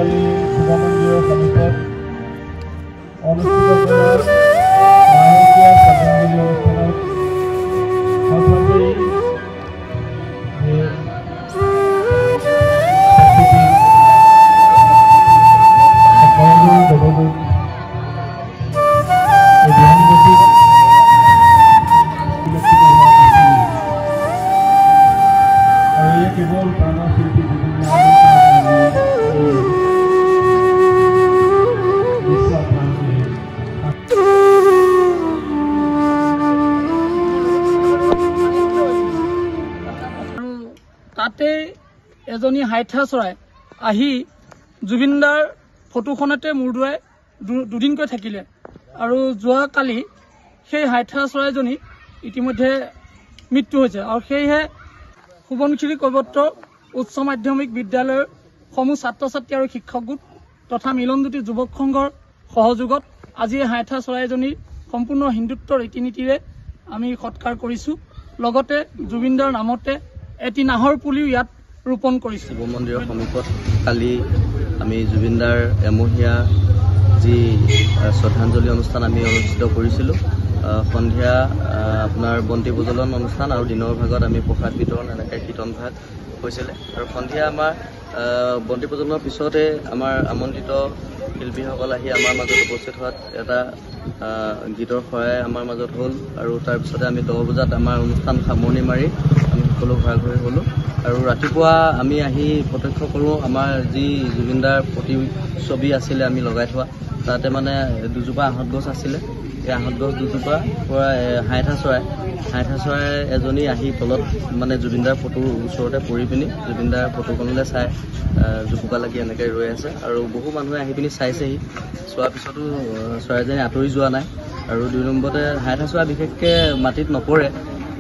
চাৰিআলি শিৱ মন্দিৰৰ সমীপত অনুষ্ঠিত কৰা মাহেকীয়া শ্ৰদ্ধাঞ্জলি অনুষ্ঠানত সৰ্বমন্ত্ৰী কেৱল প্ৰাণৰ শিল্পী তাতে এজনী হাইঠা চৰাই আহি জুবিনদাৰ ফটোখনতে মূৰদুৱাই দুদিনকৈ থাকিলে আৰু যোৱাকালি সেই হাইঠা চৰাইজনী ইতিমধ্যে মৃত্যু হৈছে আৰু সেয়েহে সোৱণশিৰি কৈৱৰ্ত উচ্চ মাধ্যমিক বিদ্যালয়ৰ সমূহ ছাত্ৰ ছাত্ৰী আৰু শিক্ষক গোট তথা মিলনজ্যোতি যুৱক সংঘৰ সহযোগত আজি হাইঠা চৰাইজনীৰ সম্পূৰ্ণ হিন্দুত্ব ৰীতি নীতিৰে আমি সৎকাৰ কৰিছোঁ। লগতে জুবিনদাৰ নামতে এটি নাহৰ পুলিও ইয়াত ৰোপণ কৰিছোঁ। শিৱ মন্দিৰৰ সমীপত কালি আমি জুবিনদাৰ এমহীয়া যি শ্ৰদ্ধাঞ্জলি অনুষ্ঠান আমি অনুষ্ঠিত কৰিছিলোঁ। সন্ধিয়া আপোনাৰ বন্তি প্ৰজ্বলন অনুষ্ঠান আৰু দিনৰ ভাগত আমি প্ৰসাদ বিতৰণ এনেকৈ কীৰ্তন ভাগ হৈছিলে আৰু সন্ধিয়া আমাৰ বন্তি প্ৰজ্বলনৰ পিছতে আমাৰ আমন্ত্ৰিত শিল্পীসকল আহি আমাৰ মাজত উপস্থিত হোৱাত এটা গীতৰ শৰাই আমাৰ মাজত হ'ল আৰু তাৰপিছতে আমি 10 বজাত আমাৰ অনুষ্ঠান সামৰণি মাৰি আমি সকলো ঘৰা ঘৰি হ'লোঁ আৰু ৰাতিপুৱা আমি আহি প্ৰত্যক্ষ কৰোঁ আমাৰ যি জুবিনদাৰ প্ৰতিছবি আছিলে আমি লগাই থোৱা তাতে মানে দুজোপা আহঁত গছ আছিলে। এই আহঁত গছ দুজোপা পৰা হাইঠা চৰাই এজনী আহি তলত মানে জুবিনদাৰ ফটোৰ ওচৰতে পৰি পিনি জুবিনদাৰ ফটোখনলৈ চাই জুপুকা লাগি এনেকৈ ৰৈ আছে আৰু বহু মানুহে আহি পিনি চাইছেহি। চোৱাৰ পিছতো চৰাইজনী আঁতৰি যোৱা নাই আৰু 2 নম্বৰতে হাইঠা চৰাই বিশেষকৈ মাটিত নপৰে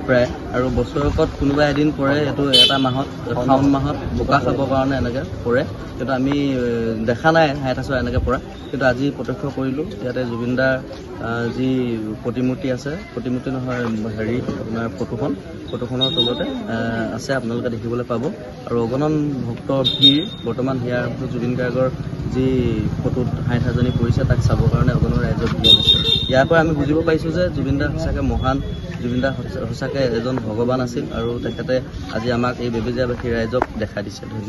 প্ৰায় আৰু বছৰেকত কোনোবা এদিন পৰে, এইটো এটা মাহত শাওণ মাহত বোকা খাবৰ কাৰণে এনেকৈ পৰে, কিন্তু আমি দেখা নাই হাইঠা চৰাই এনেকৈ পৰা। কিন্তু আজি প্ৰত্যক্ষ কৰিলোঁ ইয়াতে জুবিনদাৰ যি প্ৰতিমূৰ্তি আছে, প্ৰতিমূৰ্তি নহয় হেৰি আপোনাৰ ফটোখনৰ তলতে আছে, আপোনালোকে দেখিবলৈ পাব আৰু অগণন ভক্তৰ ভিৰ বৰ্তমান সেয়া জুবিন গাৰ্গৰ যি ফটোত হাইঠাজনী পৰিছে তাক চাবৰ কাৰণে অগণন ৰাইজৰ ভিৰ হৈছে। ইয়াৰ পৰা আমি বুজিব পাৰিছোঁ যে জুবিনদা সঁচাকৈ মহান, জুবিনদা সঁচাকৈ এজন ভগৱান আছিল আৰু তেখেতে আজি আমাক এই বেবেজীয়াবাসী ৰাইজক দেখা দিছে।